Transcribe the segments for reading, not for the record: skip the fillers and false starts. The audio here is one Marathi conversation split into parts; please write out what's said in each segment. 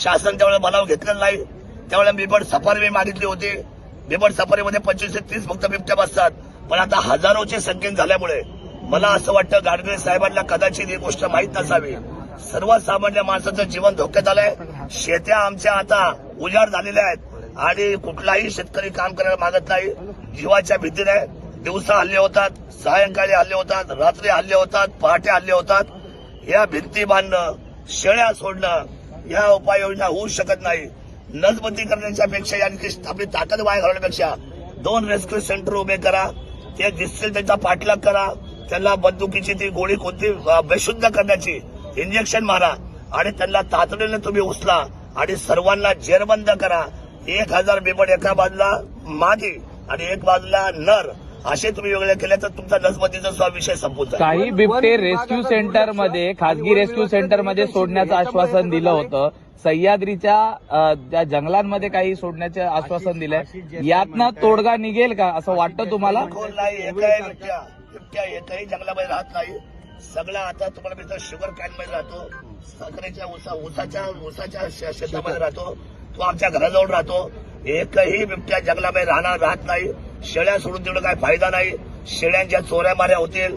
शासन त्यावेळेला बनाव घेतलेला नाही. त्यावेळेला बिबट सफारी मागितली होती. बिबट सफारीमध्ये 25 ते 30 फक्त बिबट्या बसतात. पण आता हजारोची संख्येने झाल्यामुळे मला असं वाटतं गाडगे साहेबांना कदाचित ही गोष्ट माहीत नसावी. सर्वसामान्य माणसाचं जीवन धोक्यात आलंय. शेत्या आमच्या आता उजाड झालेल्या आहेत आणि कुठलाही शेतकरी काम करायला मागत नाही. जीवाच्या भीतीने दिवसा हल्ले होतात, सायंकाळी हल्ले होतात, रात्री हल्ले होतात, पहाटे हल्ले होतात. या भिंती बांधणं, शेळ्या सोडणं या उपाययोजना होऊ शकत नाही. नसबंदी करण्याच्या पेक्षा यांची आपली ताकद वाया घालवण्यापेक्षा 2 रेस्क्यू सेंटर उभे करा. ते दिसतील त्यांचा पाठलाग करा. त्यांना बंदुकीची ती गोळी कोणती बेशुद्ध करण्याची इंजेक्शन मारा आणि त्यांना तातडीने तुम्ही उचला आणि सर्वांना जेरबंद करा. 1000 बिबट एका बाजूला मादी आणि एक बाजूला नर असे तुम्ही वेगळे केले तर तुमचा नसबंदीचा विषय संपून जाईल. काही बिबटे रेस्क्यू सेंटरमध्ये, खासगी रेस्क्यू सेंटरमध्ये सोडण्याचं आश्वासन दिलं होतं. सह्याद्रीच्या त्या जंगलांमध्ये काही सोडण्याचे आश्वासन दिलंय. यातनं तोडगा निघेल का असं वाटतं तुम्हाला? नाही, बिबट्या एकही जंगलामध्ये राहत नाही. सगळा आता तुम्हाला मी शुगर कॅन मध्ये राहतो, साखरेच्या ऊसाच्या शेतामध्ये राहतो, तो आमच्या घराजवळ राहतो. एकही बिबट्या जंगलामध्ये राहत नाही. शेळ्या सोडून तेवढं काय फायदा नाही. शेळ्यांच्या चोऱ्या माऱ्या होतील,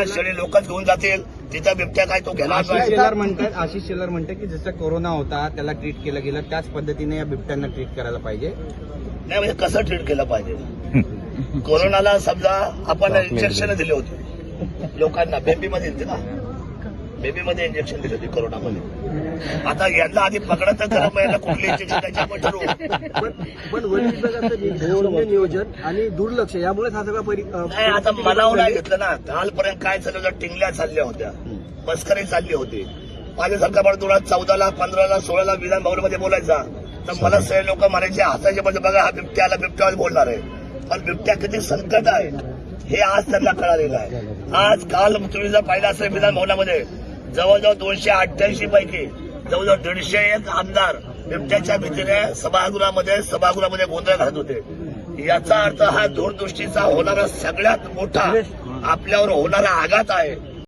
शेळी लोकच घेऊन जातील. तिथं बिबट्या काय तो घेणार नाही. आशिष शेलार म्हणतात की जसं कोरोना होता त्याला ट्रीट केलं गेलं त्याच पद्धतीने या बिबट्यांना ट्रीट करायला पाहिजे. नाही म्हणजे कसं ट्रीट केलं पाहिजे? कोरोनाला समजा आपण इंजेक्शन दिले होते लोकांना, बेबीमध्ये दिले ना, बेबीमध्ये इंजेक्शन दिली होती कोरोनामध्ये. आता यांना आधी पकडत तर याला कुठली इंजेक्शन त्याच्यावर ठरवू. पण वन विभागाचं नियोजन आणि दुर्लक्ष यामुळे हा सगळा नाही. आता मनावर नाही घेतलं ना. कालपर्यंत काय चाललं होतं, टिंगल्या चालल्या होत्या, मस्करी चालली होती. माझ्या सरकारमध्ये 2014ला 15ला 16ला विधान भवनामध्ये बोलायचा तर मला सगळे लोक म्हणायचे हसायचे, म्हणजे बघा हा बिबट्याला बिबट्यावर बोलणार आहे. पण बिबट्या किती संकट आहे हे आज त्यांना कळालेलं आहे. आज काल तुम्ही जर पाहिलं असेल विधान भवनामध्ये जवळजवळ 288 पैकी जवळजवळ 150 आमदार बिबट्याच्या भीतीने सभागृहामध्ये गोंधळ घालत होते. याचा अर्थ हा दूरदृष्टीचा होणारा सगळ्यात मोठा आपल्यावर होणारा आघात आहे.